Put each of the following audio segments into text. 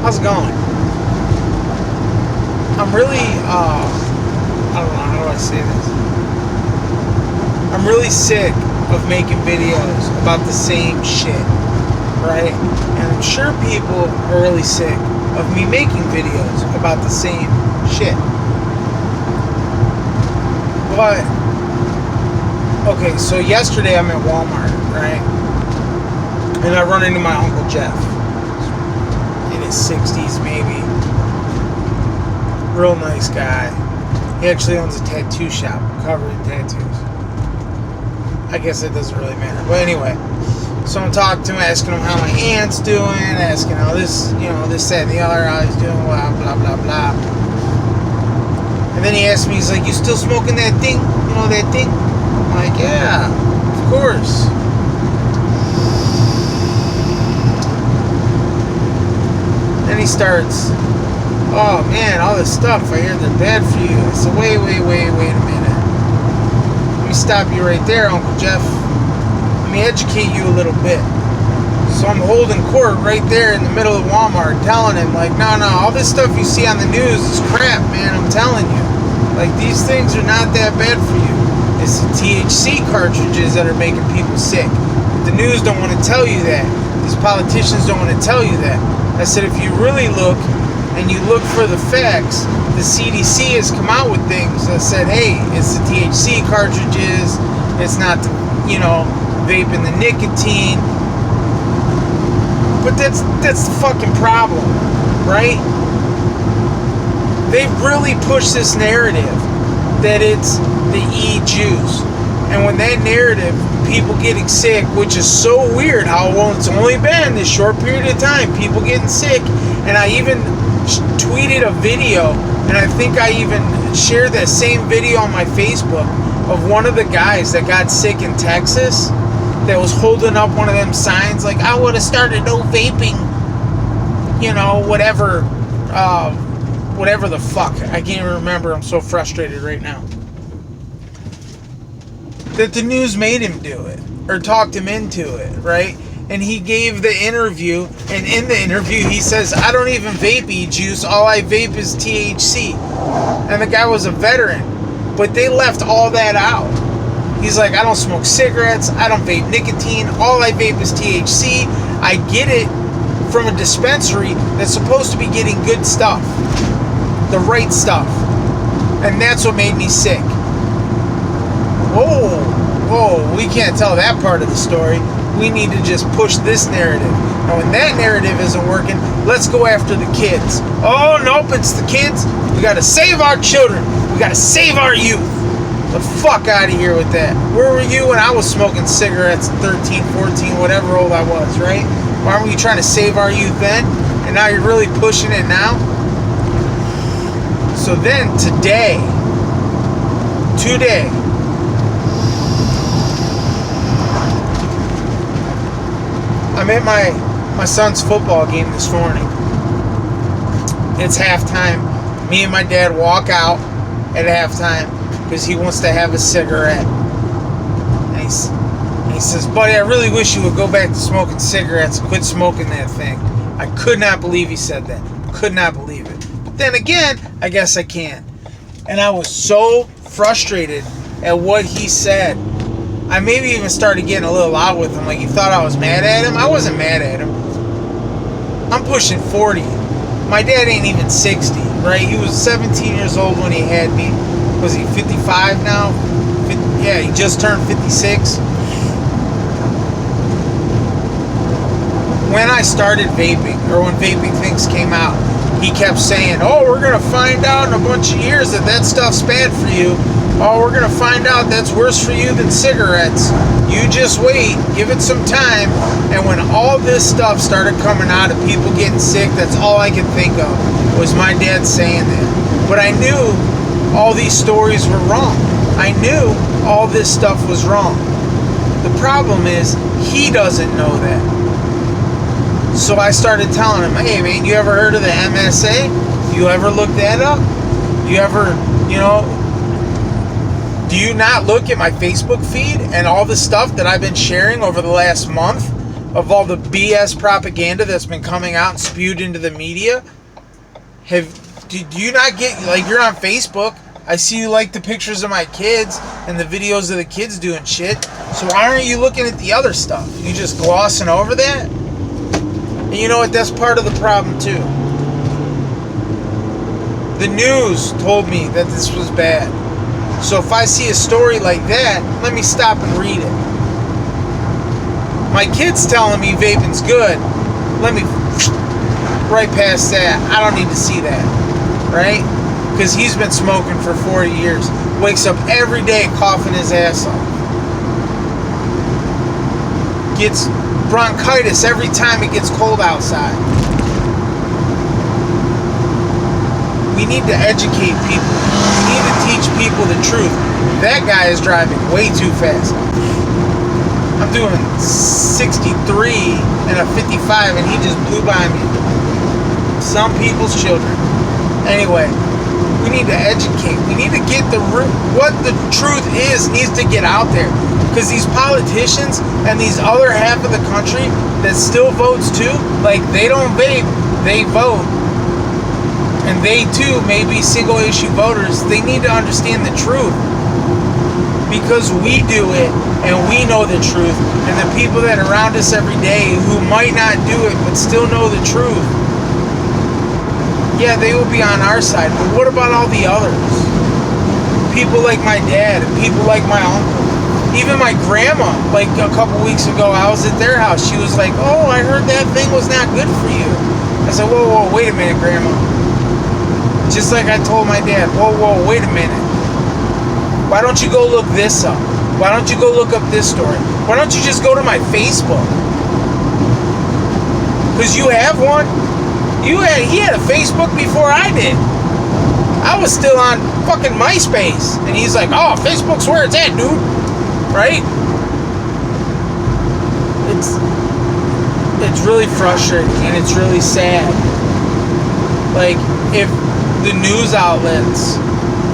How's it going? I'm really, I don't know, how do I say this? I'm really sick of making videos about the same shit, right? And I'm sure people are really sick of me making videos about the same shit. But, okay, so yesterday I'm at Walmart, right? And I run into my Uncle Jeff. In his 60s, maybe. Real nice guy. He actually owns a tattoo shop covered in tattoos. I guess it doesn't really matter. But anyway, so I'm talking to him, asking him how my aunt's doing, asking how this, this, that, and the other, how he's doing, blah, blah, blah, blah. And then he asked me, he's like, you still smoking that thing? You know that thing? I'm like, yeah, of course. Then he starts, oh man, all this stuff, I hear they're bad for you. I said, wait a minute. Let me stop you right there, Uncle Jeff. Let me educate you a little bit. So I'm holding court right there in the middle of Walmart, telling him, like, no, all this stuff you see on the news is crap, man, I'm telling you. Like, these things are not that bad for you. It's the THC cartridges that are making people sick. But the news don't want to tell you that. These politicians don't want to tell you that. I said, if you really look, and you look for the facts, the CDC has come out with things that said, hey, it's the THC cartridges, it's not the, vaping the nicotine. But that's the fucking problem, right? They've really pushed this narrative that it's the e-juice. And when that narrative, people getting sick, which is so weird how it's only been this short period of time, people getting sick. And I even tweeted a video, and I think I even shared that same video on my Facebook of one of the guys that got sick in Texas that was holding up one of them signs like, I would have started no vaping, whatever the fuck. I can't even remember. I'm so frustrated right now. That the news made him do it, or talked him into it, right? And he gave the interview, and in the interview he says, I don't even vape e-juice, all I vape is THC. And the guy was a veteran, but they left all that out. He's like, I don't smoke cigarettes, I don't vape nicotine, all I vape is THC. I get it from a dispensary that's supposed to be getting good stuff, the right stuff. And that's what made me sick. Whoa, we can't tell that part of the story. We need to just push this narrative. Now, when that narrative isn't working, let's go after the kids. Oh, nope, it's the kids. We gotta save our children. We gotta save our youth. The fuck out of here with that. Where were you when I was smoking cigarettes at 13, 14, whatever old I was, right? Why weren't you trying to save our youth then? And now you're really pushing it now? So then, today, I'm at my son's football game this morning. It's halftime. Me and my dad walk out at halftime because he wants to have a cigarette. And he says, buddy, I really wish you would go back to smoking cigarettes and quit smoking that thing. I could not believe he said that. Could not believe it. But then again, I guess I can. And I was so frustrated at what he said. I maybe even started getting a little loud with him, like he thought I was mad at him. I wasn't mad at him. I'm pushing 40. My dad ain't even 60, right? He was 17 years old when he had me. Was he 55 now? Yeah, he just turned 56. When I started vaping, or when vaping things came out, he kept saying, oh, we're going to find out in a bunch of years that stuff's bad for you. Oh, we're going to find out that's worse for you than cigarettes. You just wait. Give it some time. And when all this stuff started coming out of people getting sick, that's all I could think of was my dad saying that. But I knew all these stories were wrong. I knew all this stuff was wrong. The problem is he doesn't know that. So I started telling him, hey man, you ever heard of the MSA? You ever look that up? You ever, do you not look at my Facebook feed and all the stuff that I've been sharing over the last month of all the BS propaganda that's been coming out and spewed into the media? Do you not get, like, you're on Facebook, I see you like the pictures of my kids and the videos of the kids doing shit, so why aren't you looking at the other stuff? You just glossing over that? And you know what, that's part of the problem too. The news told me that this was bad. So if I see a story like that, let me stop and read it. My kid's telling me vaping's good. Let me right past that. I don't need to see that, right? Because he's been smoking for 40 years. Wakes up every day coughing his ass off. Gets bronchitis every time it gets cold outside. We need to educate people. We need to teach people the truth. That guy is driving way too fast. I'm doing 63 and a 55 and he just blew by me. Some people's children. Anyway, we need to educate. We need to get what the truth is needs to get out there. Because these politicians and these other half of the country that still votes too, like they don't vape, they vote. And they too may be single issue voters. They need to understand the truth. Because we do it and we know the truth. And the people that are around us every day who might not do it but still know the truth, yeah, they will be on our side. But what about all the others? People like my dad and people like my uncle. Even my grandma, like a couple weeks ago, I was at their house. She was like, oh, I heard that thing was not good for you. I said, whoa, wait a minute, Grandma. Just like I told my dad, whoa, wait a minute. Why don't you go look this up? Why don't you go look up this story? Why don't you just go to my Facebook? Because you have one. He had a Facebook before I did. I was still on fucking MySpace. And he's like, oh, Facebook's where it's at, dude. Right? It's really frustrating and it's really sad. Like, if the news outlets,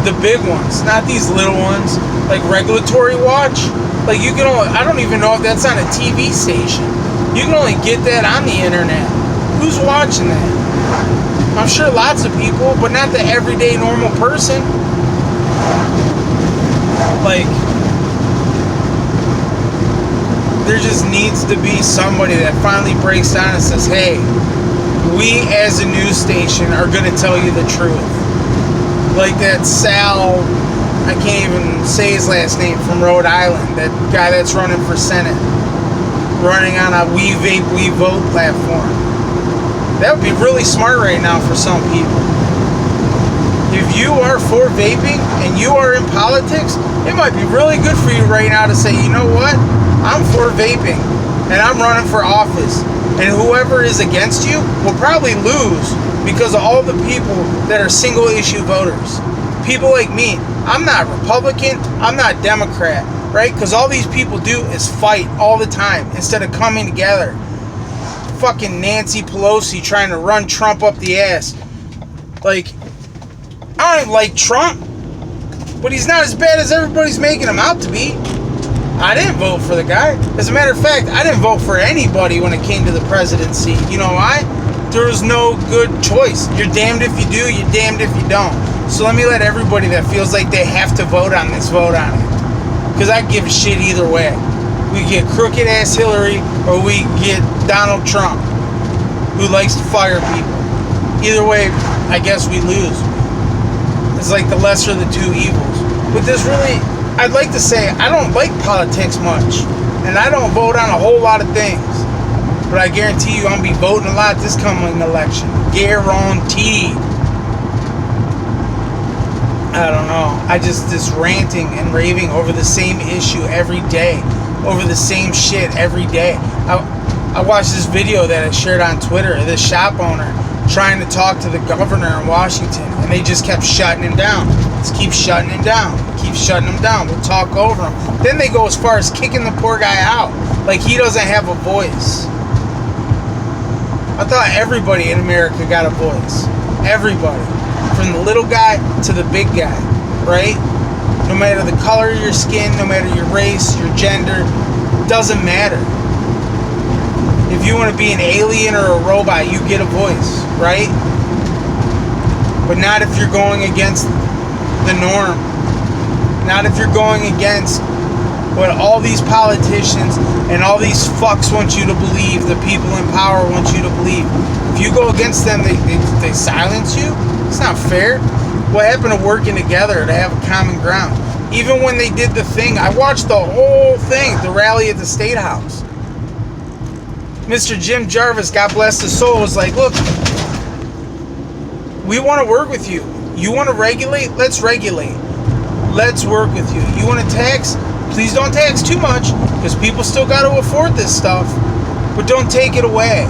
the big ones, not these little ones, like Regulatory Watch, like you can only, I don't even know if that's on a TV station. You can only get that on the internet. Who's watching that? I'm sure lots of people, but not the everyday normal person. Like, there just needs to be somebody that finally breaks down and says, hey, we as a news station are going to tell you the truth. Like that Sal, I can't even say his last name, from Rhode Island, that guy that's running for Senate, running on a We Vape, We Vote platform. That would be really smart right now for some people. If you are for vaping and you are in politics, it might be really good for you right now to say, you know what? I'm for vaping and I'm running for office. And whoever is against you will probably lose because of all the people that are single issue voters. People like me. I'm not Republican. I'm not Democrat, right? Because all these people do is fight all the time instead of coming together. Fucking Nancy Pelosi trying to run Trump up the ass. Like, I don't even like Trump, but he's not as bad as everybody's making him out to be. I didn't vote for the guy. As a matter of fact, I didn't vote for anybody when it came to the presidency. You know why? There was no good choice. You're damned if you do, you're damned if you don't. So let me let everybody that feels like they have to vote on this, vote on it. Because I give a shit either way. We get crooked ass Hillary or we get Donald Trump, who likes to fire people. Either way, I guess we lose. It's like the lesser of the two evils. But this really, I'd like to say, I don't like politics much. And I don't vote on a whole lot of things. But I guarantee you I'm going to be voting a lot this coming election. Guaranteed. I don't know. This ranting and raving over the same issue every day. Over the same shit every day. I watched this video that I shared on Twitter. This shop owner trying to talk to the governor in Washington. And they just kept shutting him down. Just keep shutting him down. Keep shutting him down. We'll talk over him. Then they go as far as kicking the poor guy out. Like he doesn't have a voice. I thought everybody in America got a voice. Everybody. From the little guy to the big guy. Right? No matter the color of your skin, no matter your race, your gender, doesn't matter. If you want to be an alien or a robot, you get a voice, right? But not if you're going against the norm. Not if you're going against what all these politicians and all these fucks want you to believe, the people in power want you to believe. If you go against them, they silence you. It's not fair. What happened to working together to have a common ground? Even when they did the thing, I watched the whole thing, the rally at the State House. Mr. Jim Jarvis, God bless his soul, was like, look, we want to work with you. You want to regulate? Let's regulate. Let's work with you. You want to tax? Please don't tax too much, because people still got to afford this stuff. But don't take it away.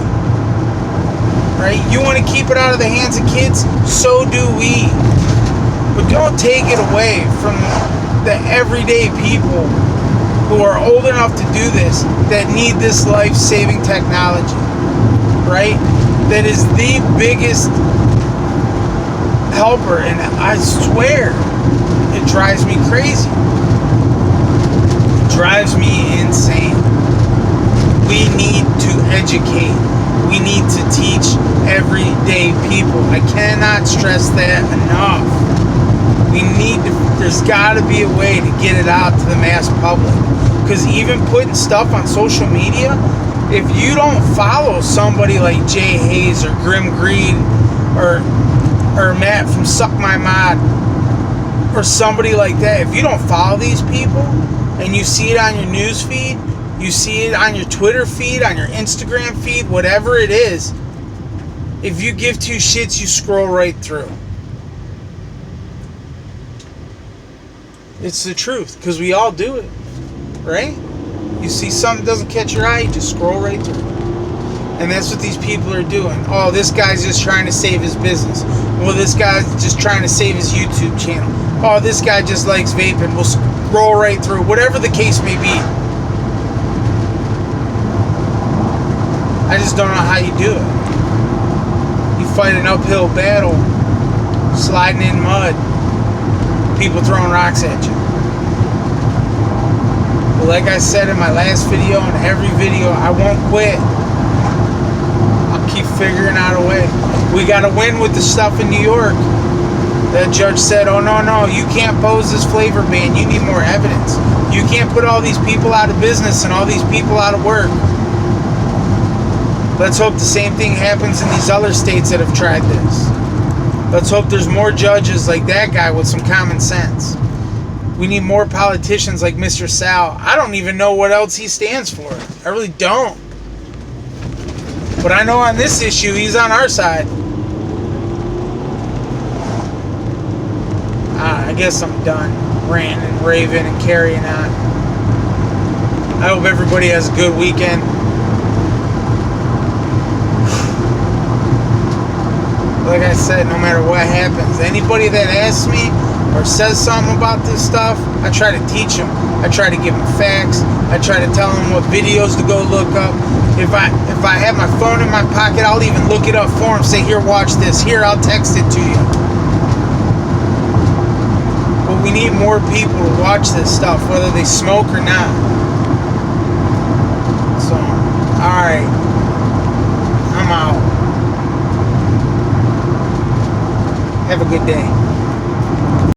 Right? You want to keep it out of the hands of kids? So do we. But don't take it away from the everyday people who are old enough to do this, that need this life-saving technology, right? That is the biggest helper, and I swear, it drives me crazy. It drives me insane. We need to educate. We need to teach everyday people. I cannot stress that enough. We need to, there's got to be a way to get it out to the mass public. Because even putting stuff on social media, if you don't follow somebody like Jay Hayes or Grim Greed or Matt from Suck My Mod or somebody like that, if you don't follow these people and you see it on your news feed, you see it on your Twitter feed, on your Instagram feed, whatever it is, if you give two shits, you scroll right through. It's the truth, because we all do it, right? You see something doesn't catch your eye, you just scroll right through. And that's what these people are doing. Oh, this guy's just trying to save his business. Well, this guy's just trying to save his YouTube channel. Oh, this guy just likes vaping. We'll scroll right through. Whatever the case may be. I just don't know how you do it. You fight an uphill battle, sliding in mud, people throwing rocks at you. But like I said in my last video and every video, I won't quit. I'll keep figuring out a way. We got to win with the stuff in New York. That judge said, oh no, you can't pose this flavor ban. You need more evidence. You can't put all these people out of business and all these people out of work. Let's hope the same thing happens in these other states that have tried this. Let's hope there's more judges like that guy with some common sense. We need more politicians like Mr. Sal. I don't even know what else he stands for. I really don't. But I know on this issue, he's on our side. I guess I'm done ranting and raving and carrying on. I hope everybody has a good weekend. Like I said, no matter what happens, anybody that asks me or says something about this stuff, I try to teach them. I try to give them facts. I try to tell them what videos to go look up. If I have my phone in my pocket, I'll even look it up for them. Say, here, watch this. Here, I'll text it to you. But we need more people to watch this stuff, whether they smoke or not. So, alright. I'm out. Have a good day.